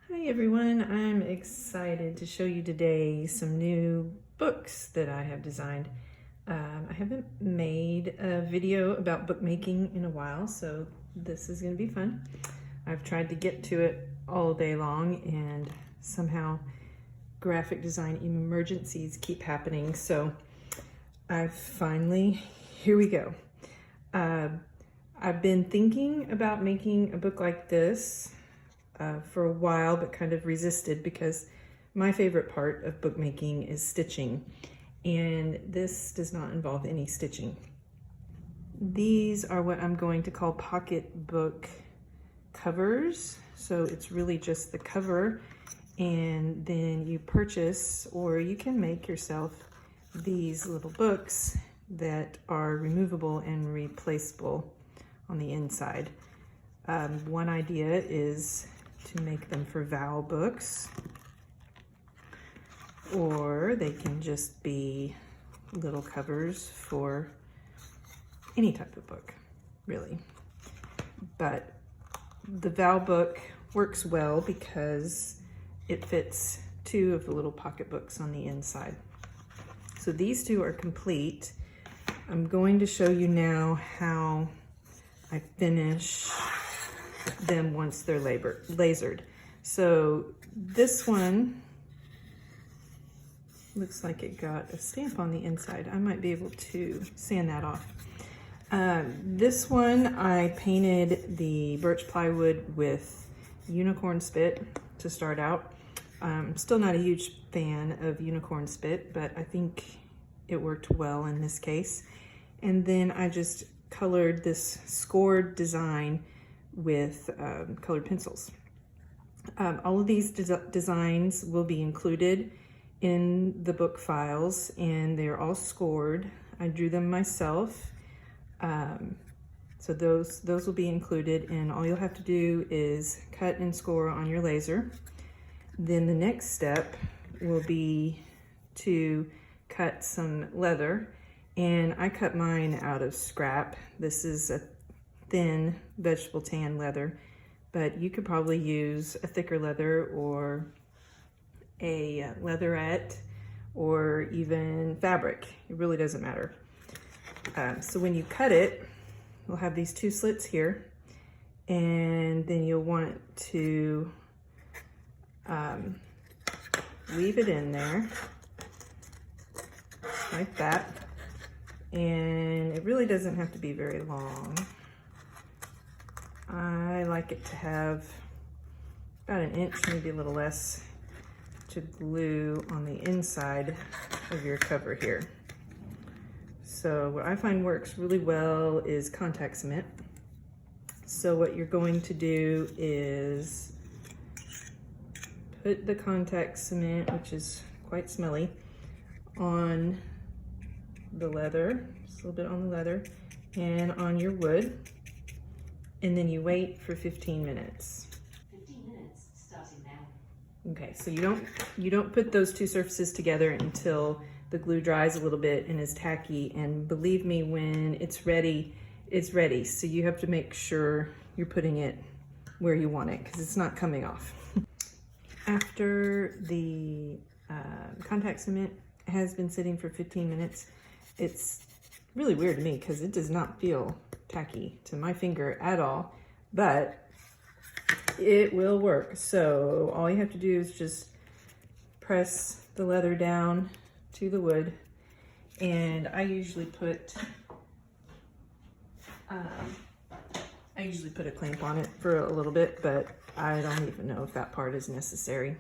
Hi everyone, I'm excited to show you today some new books that I have designed. I haven't made a video about bookmaking in a while, so this is going to be fun. I've tried to get to it all day long and somehow graphic design emergencies keep happening, so here we go. I've been thinking about making a book like this for a while, but kind of resisted because my favorite part of bookmaking is stitching, and this does not involve any stitching. These are what I'm going to call pocketbook covers. So it's really just the cover, and then you purchase, or you can make yourself, these little books that are removable and replaceable on the inside. One idea is to make them for vow books, or they can just be little covers for any type of book, really. But the vow book works well because it fits two of the little pocketbooks on the inside. So these two are complete. I'm going to show you now how I finish them once they're lasered. So this one looks like it got a stamp on the inside. I might be able to sand that off. This one I painted the birch plywood with unicorn spit to start out. I'm still not a huge fan of unicorn spit, but I think it worked well in this case. And then I just colored this scored design with colored pencils. All of these designs will be included in the book files, and they're all scored. I drew them myself. So those will be included, and all you'll have to do is cut and score on your laser. Then the next step will be to cut some leather, and I cut mine out of scrap. This is a thin vegetable tan leather, but you could probably use a thicker leather or a leatherette or even fabric. It really doesn't matter. So when you cut it, you'll have these two slits here, and then you'll want to weave it in there like that. And it really doesn't have to be very long. I like it to have about an inch, maybe a little less, to glue on the inside of your cover here. So what I find works really well is contact cement. So what you're going to do is put the contact cement, which is quite smelly, on the leather, just a little bit on the leather, and on your wood. And then you wait for 15 minutes. 15 minutes starting now. Okay, so you don't put those two surfaces together until the glue dries a little bit and is tacky. And believe me, when it's ready, it's ready. So you have to make sure you're putting it where you want it, because it's not coming off. After the contact cement has been sitting for 15 minutes, it's really weird to me because it does not feel tacky to my finger at all, but it will work. So all you have to do is just press the leather down to the wood, and I usually put a clamp on it for a little bit, but I don't even know if that part is necessary.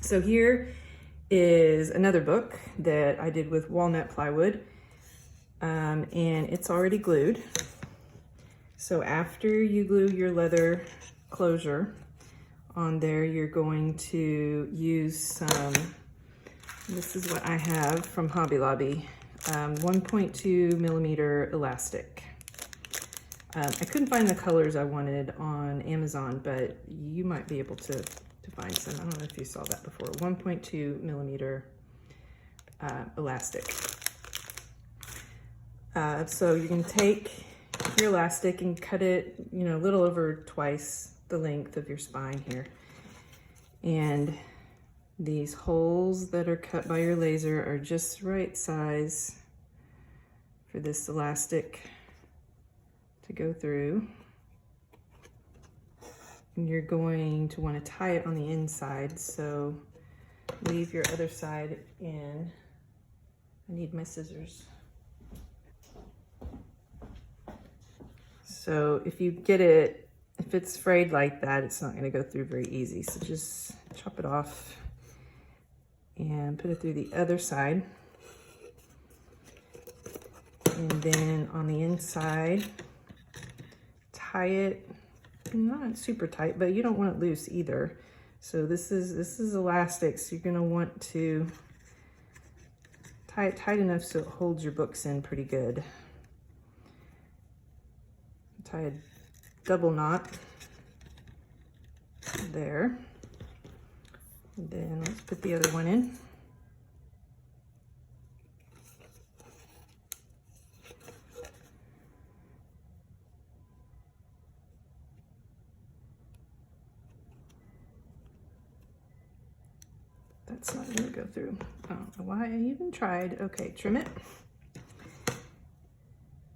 So here is another book that I did with walnut plywood, and it's already glued. So after you glue your leather closure on there, you're going to use some, this is what I have from Hobby Lobby, 1.2 millimeter elastic. I couldn't find the colors I wanted on Amazon, but you might be able to find some. I don't know if you saw that before. 1.2 millimeter elastic. So you're going to take your elastic and cut it, you know, a little over twice the length of your spine here. And these holes that are cut by your laser are just right size for this elastic to go through. And you're going to want to tie it on the inside, so leave your other side in. I need my scissors. So if you get it, if it's frayed like that, it's not going to go through very easy. So just chop it off and put it through the other side. And then on the inside, tie it, not super tight, but you don't want it loose either. So this is elastic, so you're going to want to tie it tight enough so it holds your books in pretty good. Tie a double knot there. And then let's put the other one in. That's not going to go through. I don't know why I even tried. Okay, trim it.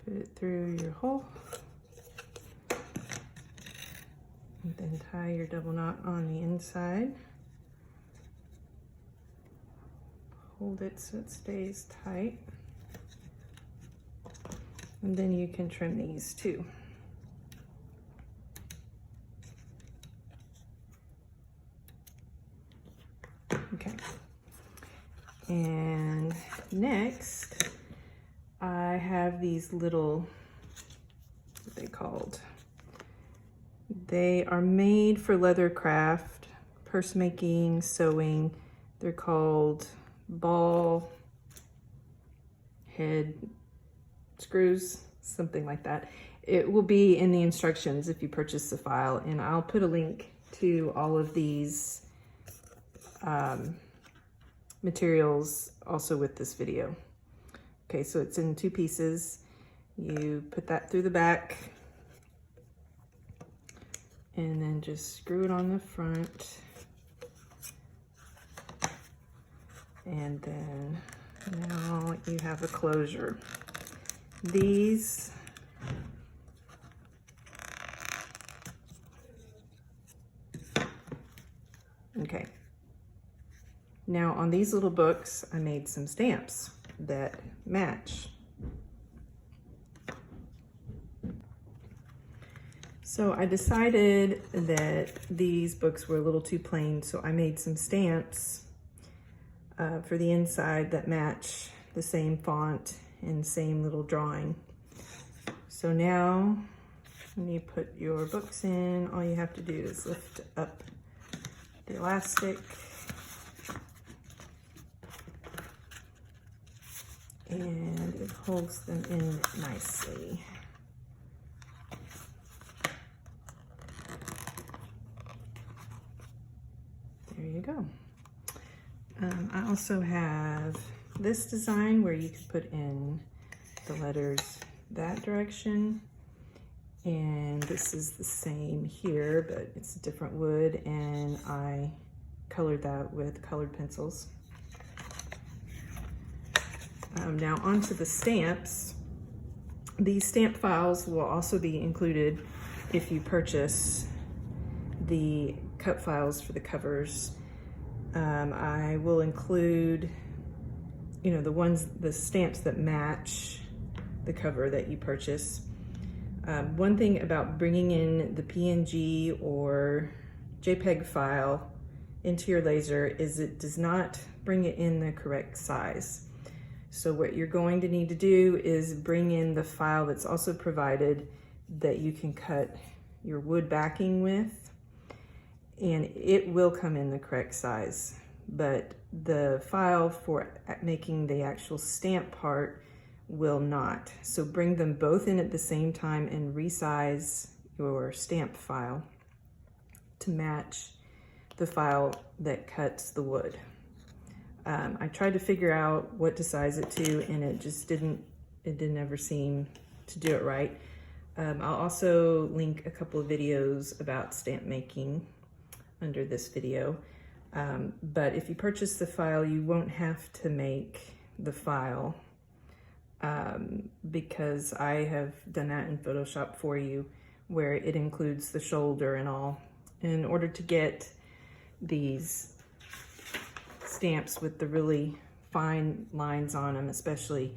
Put it through your hole. And then tie your double knot on the inside. Hold it so it stays tight. And then you can trim these too. Okay. And next, I have these little, what are they called? They are made for leather craft, purse making, sewing. They're called ball head screws, something like that. It will be in the instructions if you purchase the file, and I'll put a link to all of these materials also with this video. Okay, so it's in 2 pieces. You put that through the back and then just screw it on the front. And then now you have a closure. These okay. Now on these little books, I made some stamps that match. So I decided that these books were a little too plain, so I made some stamps for the inside that match the same font and same little drawing. So now when you put your books in, all you have to do is lift up the elastic and it holds them in nicely. There you go. I also have this design where you can put in the letters that direction, and this is the same here, but it's a different wood, and I colored that with colored pencils. Now onto the stamps. These stamp files will also be included if you purchase the cut files for the covers. I will include, you know, the stamps that match the cover that you purchase. One thing about bringing in the PNG or JPEG file into your laser is it does not bring it in the correct size. So what you're going to need to do is bring in the file that's also provided that you can cut your wood backing with, and it will come in the correct size. But the file for making the actual stamp part will not. So bring them both in at the same time and resize your stamp file to match the file that cuts the wood. I tried to figure out what to size it to, and it just didn't ever seem to do it right. I'll also link a couple of videos about stamp making under this video. But if you purchase the file, you won't have to make the file because I have done that in Photoshop for you, where it includes the shoulder and all. In order to get these stamps with the really fine lines on them especially,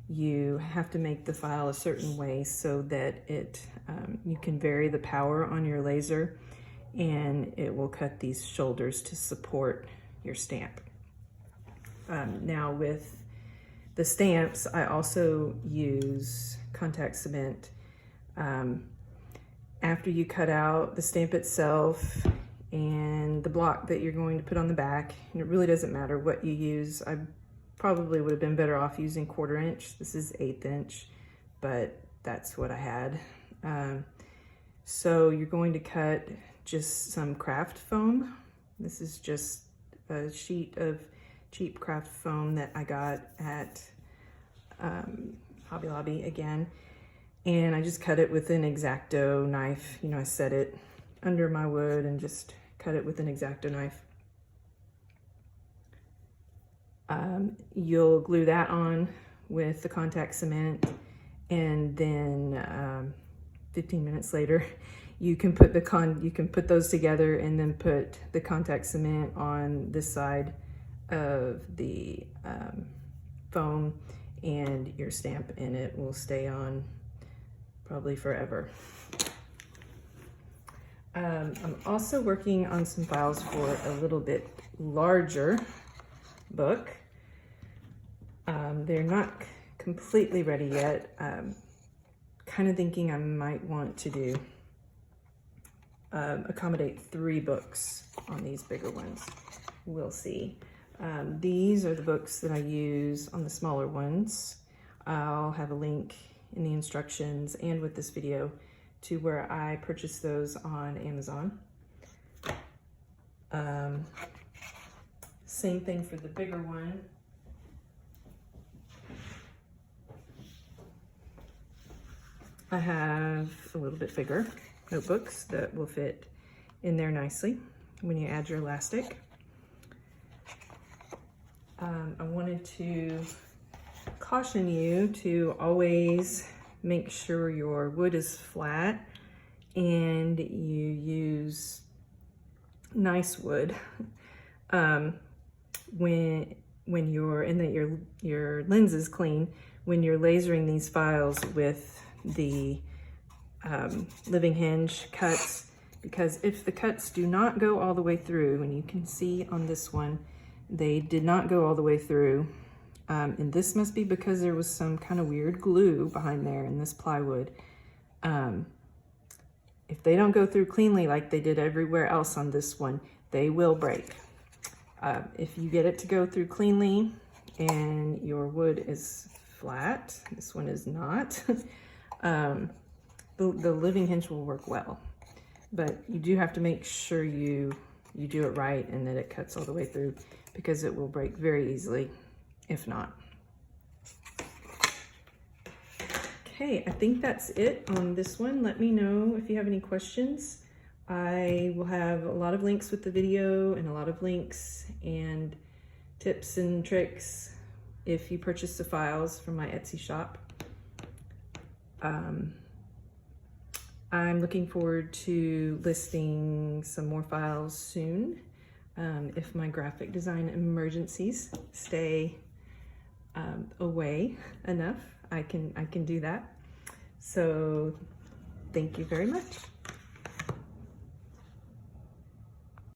you have to make the file a certain way so that it you can vary the power on your laser and it will cut these shoulders to support your stamp. Now with the stamps, I also use contact cement. After you cut out the stamp itself and the block that you're going to put on the back, and it really doesn't matter what you use. I probably would have been better off using 1/4 inch. This is 1/8 inch, but that's what I had. So you're going to cut just some craft foam. This is just a sheet of cheap craft foam that I got at Hobby Lobby again. And I just cut it with an X-Acto knife. You know, I set it under my wood and just cut it with an X-Acto knife. You'll glue that on with the contact cement, and then 15 minutes later, you can put those together and then put the contact cement on this side of the foam, and your stamp in it will stay on probably forever. I'm also working on some files for a little bit larger book. They're not completely ready yet. Kind of thinking I might want to do accommodate 3 books on these bigger ones. We'll see. These are the books that I use on the smaller ones. I'll have a link in the instructions and with this video to where I purchased those on Amazon. Same thing for the bigger one. I have a little bit bigger notebooks that will fit in there nicely when you add your elastic. I wanted to caution you to always make sure your wood is flat and you use nice wood when you're, and that your lens is clean when you're lasering these files with the living hinge cuts, because if the cuts do not go all the way through, and you can see on this one they did not go all the way through, and this must be because there was some kind of weird glue behind there in this plywood. If they don't go through cleanly like they did everywhere else on this one, they will break. If you get it to go through cleanly and your wood is flat, this one is not, the living hinge will work well. But you do have to make sure you do it right and that it cuts all the way through, because it will break very easily if not. Okay, I think that's it on this one. Let me know if you have any questions. I will have a lot of links with the video and a lot of links and tips and tricks if you purchase the files from my Etsy shop. I'm looking forward to listing some more files soon. If my graphic design emergencies stay away enough, I can do that. So thank you very much.